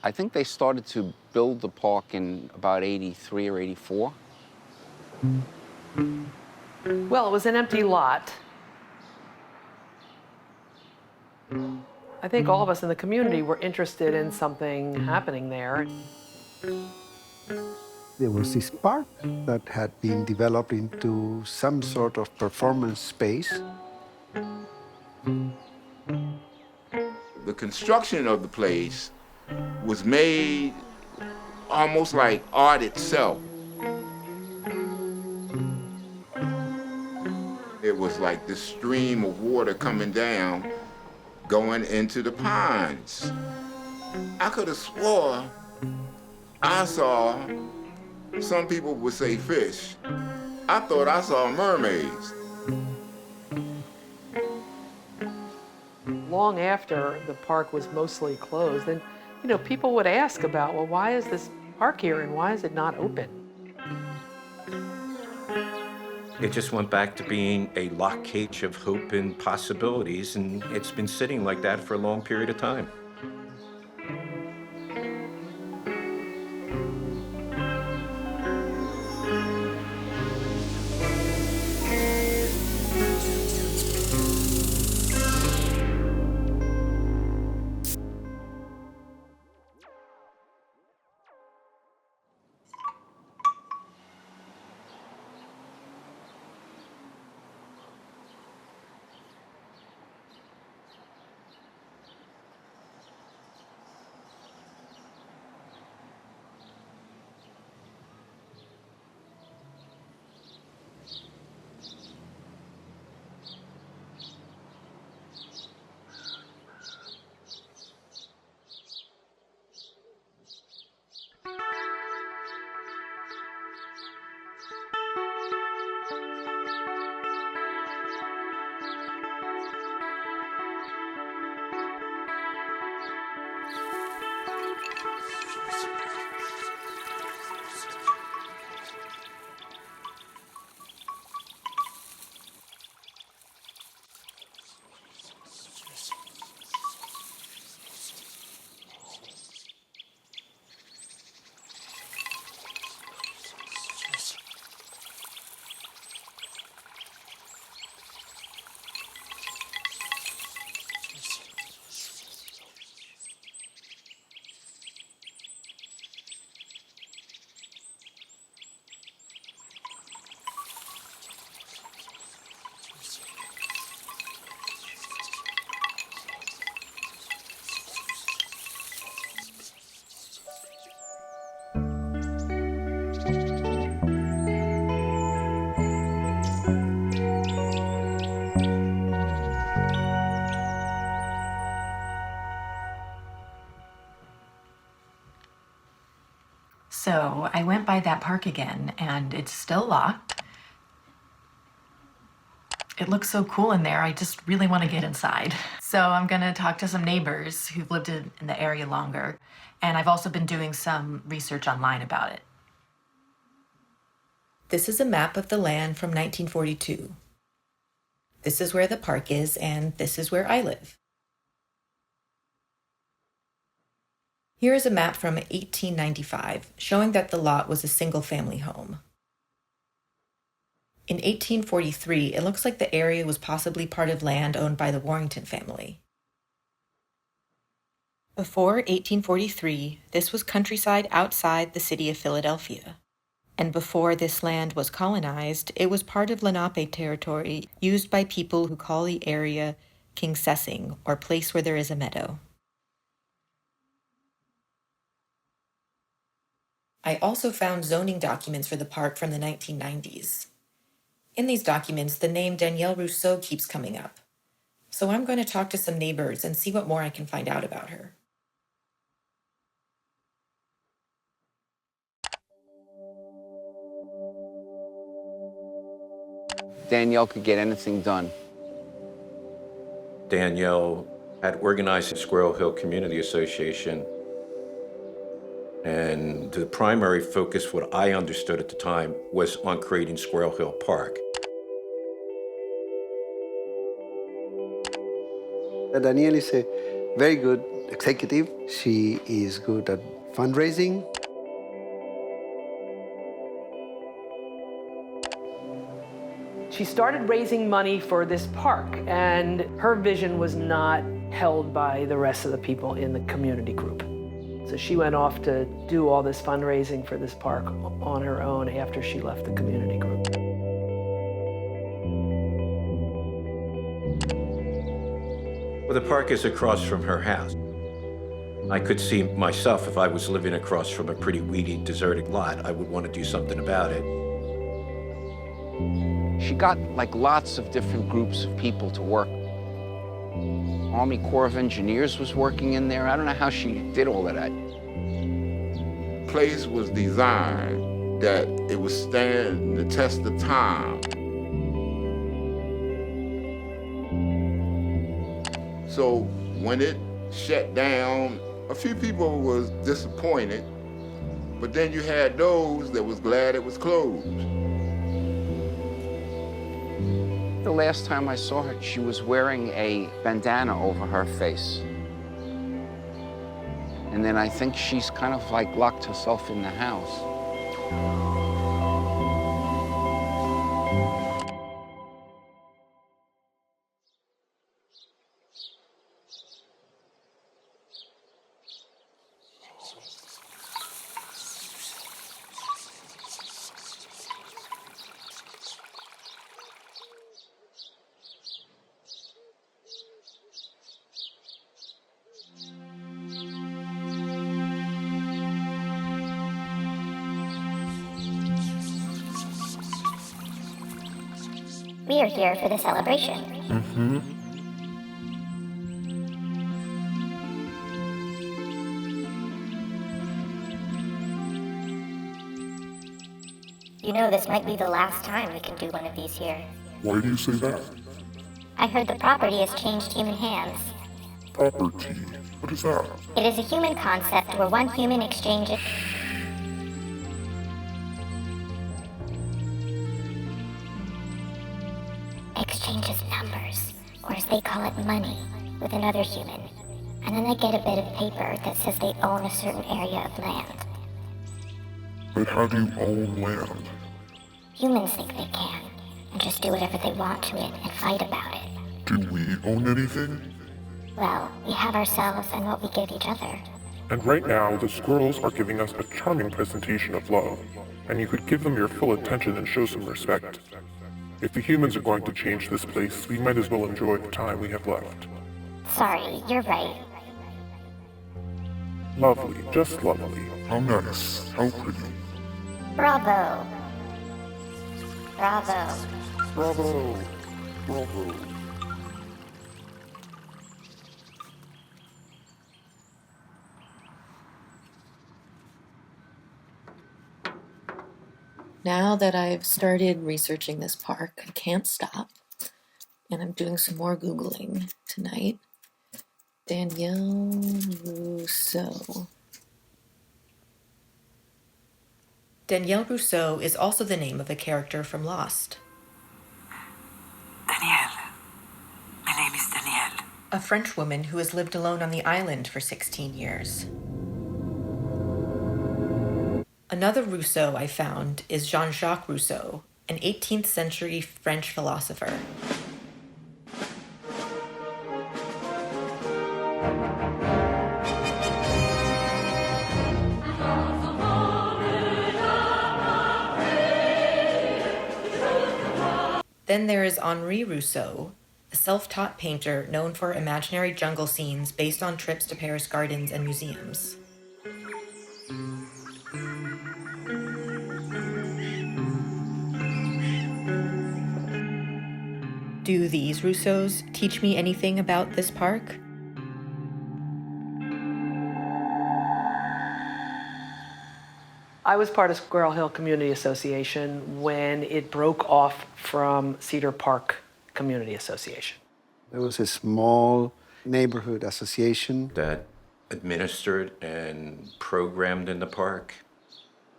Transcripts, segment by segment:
I think they started to build the park in about 83 or 84. Well, it was an empty lot. I think all of us in the community were interested in something happening there. There was this park that had been developed into some sort of performance space. The construction of the place was made almost like art itself. It was like this stream of water coming down, going into the ponds. I could have swore I saw, some people would say fish. I thought I saw mermaids. Long after the park was mostly closed, and people would ask about, well, why is this park here and why is it not open? It just went back to being a lock cage of hope and possibilities, and it's been sitting like that for a long period of time. So I went by that park again, and it's still locked. It looks so cool in there, I just really want to get inside. So I'm gonna talk to some neighbors who've lived in the area longer, and I've also been doing some research online about it. This is a map of the land from 1942. This is where the park is, and this is where I live. Here is a map from 1895 showing that the lot was a single-family home. In 1843, it looks like the area was possibly part of land owned by the Warrington family. Before 1843, this was countryside outside the city of Philadelphia. And before this land was colonized, it was part of Lenape territory used by people who call the area Kingsessing, or place where there is a meadow. I also found zoning documents for the park from the 1990s. In these documents, the name Danielle Rousseau keeps coming up. So I'm going to talk to some neighbors and see what more I can find out about her. Danielle could get anything done. Danielle had organized the Squirrel Hill Community Association, and the primary focus, what I understood at the time, was on creating Squirrel Hill Park. Danielle is a very good executive. She is good at fundraising. She started raising money for this park, and her vision was not held by the rest of the people in the community group. So she went off to do all this fundraising for this park on her own after she left the community group. Well, the park is across from her house. I could see myself, if I was living across from a pretty weedy, deserted lot, I would want to do something about it. She got like lots of different groups of people to work. Army Corps of Engineers was working in there. I don't know how she did all of that. Place was designed that it would stand the test of time. So when it shut down, a few people was disappointed, but then you had those that was glad it was closed. The last time I saw her, she was wearing a bandana over her face. And then I think she's kind of like locked herself in the house. We are here for the celebration. You know, this might be the last time we can do one of these here. Why do you say that? I heard the property has changed human hands. Property? What is that? It is a human concept where one human exchanges... numbers, or as they call it, money, with another human. And then they get a bit of paper that says they own a certain area of land. But how do you own land? Humans think they can, and just do whatever they want to it and fight about it. Do we own anything? Well, we have ourselves and what we give each other. And right now, the squirrels are giving us a charming presentation of love, and you could give them your full attention and show some respect. If the humans are going to change this place, we might as well enjoy the time we have left. Sorry, you're right. Lovely, just lovely. How nice, how pretty. Bravo. Bravo. Bravo, bravo. Now that I've started researching this park, I can't stop. And I'm doing some more Googling tonight. Danielle Rousseau. Danielle Rousseau is also the name of a character from Lost. Danielle. My name is Danielle. A French woman who has lived alone on the island for 16 years. Another Rousseau I found is Jean-Jacques Rousseau, an 18th century French philosopher. Then there is Henri Rousseau, a self-taught painter known for imaginary jungle scenes based on trips to Paris gardens and museums. Do these Rousseaus teach me anything about this park? I was part of Squirrel Hill Community Association when it broke off from Cedar Park Community Association. There was a small neighborhood association that administered and programmed in the park.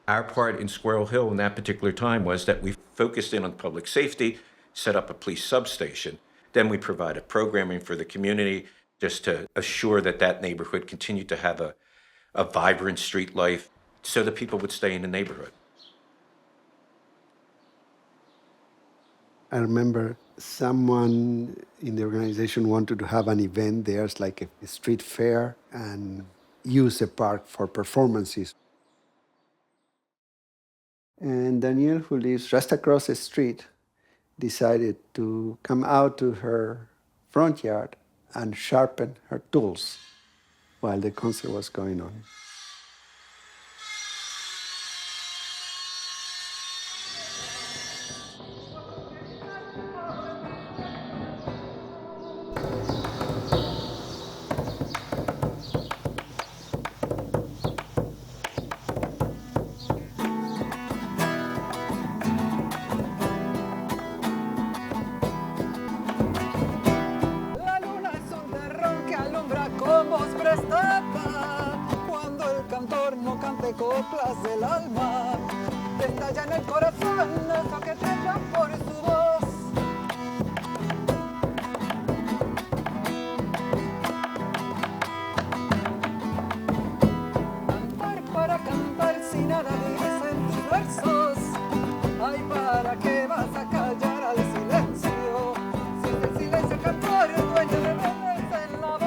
Our part in Squirrel Hill in that particular time was that we focused in on public safety, set up a police substation. Then we provided programming for the community, just to assure that that neighborhood continued to have a vibrant street life so that people would stay in the neighborhood. I remember someone in the organization wanted to have an event there, it's like a street fair, and use the park for performances. And Danielle, who lives just across the street, decided to come out to her front yard and sharpen her tools while the concert was going on. Coplas del alma, estalla en el corazón eso que te llama por su voz. Cantar para cantar sin nada dice en tus versos. Ay, ¿para qué vas a callar al silencio? Si es el silencio cantor, el dueño de belleza en la voz.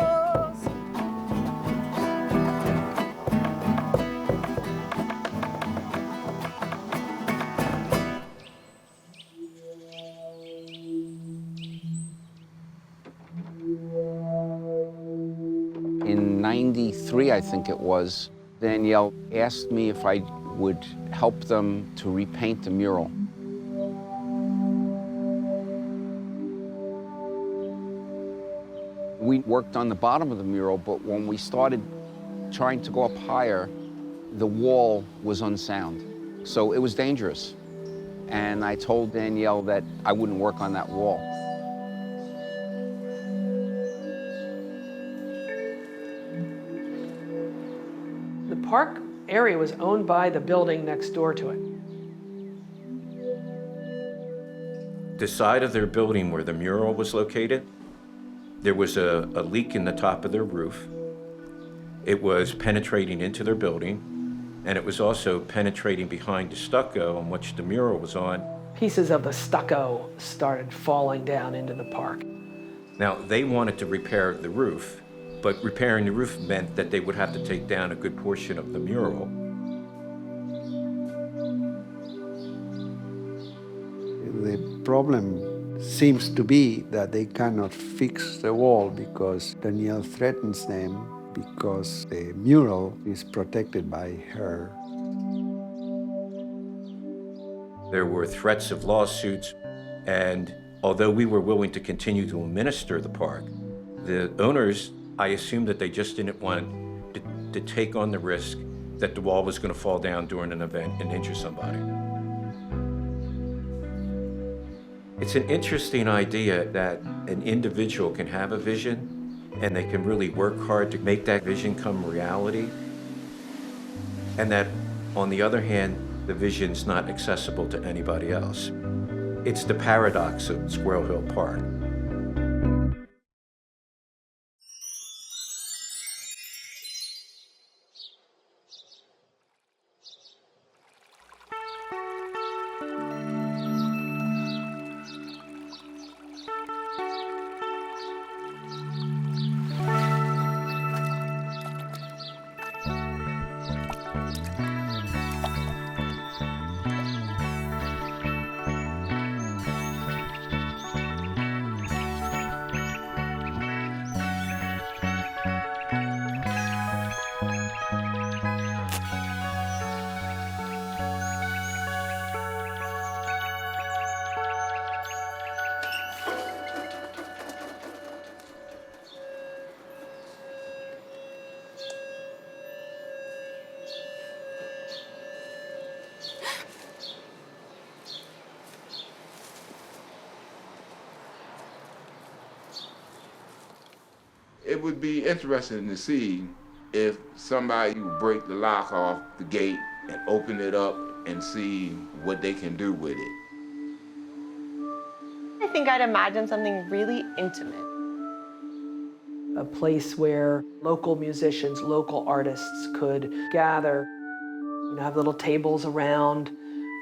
In '93, I think it was, Danielle asked me if I would help them to repaint the mural. We worked on the bottom of the mural, but when we started trying to go up higher, the wall was unsound. So it was dangerous. And I told Danielle that I wouldn't work on that wall. The park area was owned by the building next door to it. The side of their building where the mural was located, there was a leak in the top of their roof. It was penetrating into their building, and it was also penetrating behind the stucco on which the mural was on. Pieces of the stucco started falling down into the park. Now, they wanted to repair the roof, but repairing the roof meant that they would have to take down a good portion of the mural. The problem seems to be that they cannot fix the wall because Danielle threatens them because the mural is protected by her. There were threats of lawsuits, and although we were willing to continue to administer the park, the owners, I assumed that they just didn't want to take on the risk that the wall was going to fall down during an event and injure somebody. It's an interesting idea that an individual can have a vision and they can really work hard to make that vision come reality. And that, on the other hand, the vision's not accessible to anybody else. It's the paradox of Squirrel Hill Park. It would be interesting to see if somebody would break the lock off the gate and open it up and see what they can do with it. I think I'd imagine something really intimate. a place where local musicians, local artists could gather, have little tables around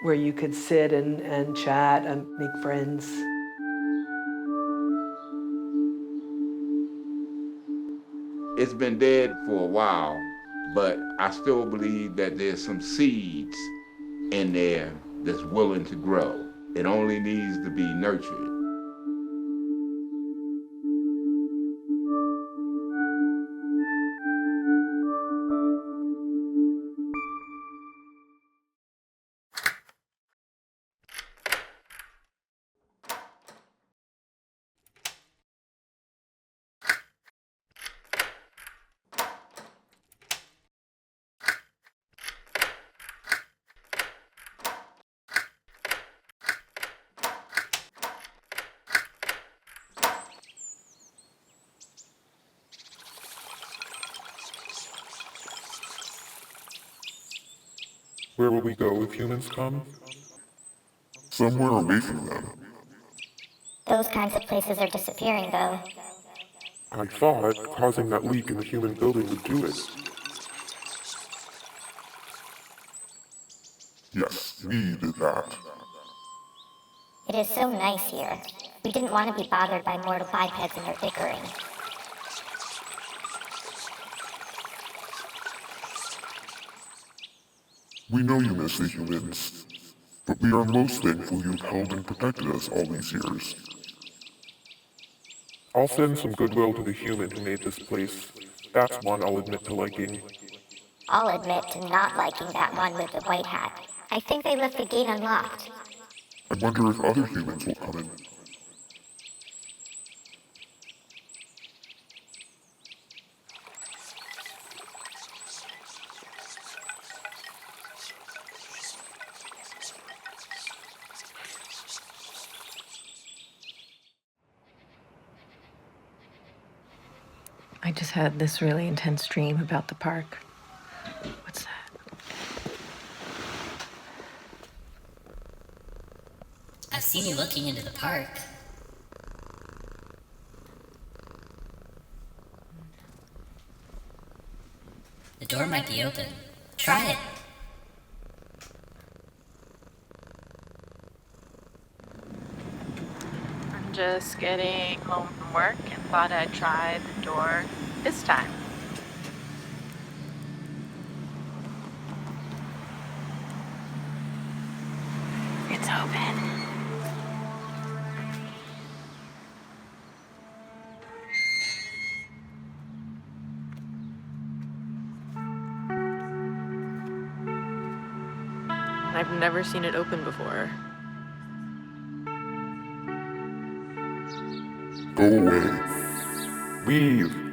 where you could sit and chat and make friends. It's been dead for a while, but I still believe that there's some seeds in there that's willing to grow. It only needs to be nurtured. Where will we go if humans come? Somewhere away from them. Those kinds of places are disappearing, though. I thought causing that leak in the human building would do it. Yes, we did that. It is so nice here. We didn't want to be bothered by mortal bipeds and their bickering. We know you miss the humans, but we are most thankful you've held and protected us all these years. I'll send some goodwill to the human who made this place. That's one I'll admit to liking. I'll admit to not liking that one with the white hat. I think they left the gate unlocked. I wonder if other humans will come in. I just had this really intense dream about the park. What's that? I've seen you looking into the park. The door might be open. Try it. I'm just getting home from work and thought I'd try the door this time. It's open. I've never seen it open before. Go away. Leave!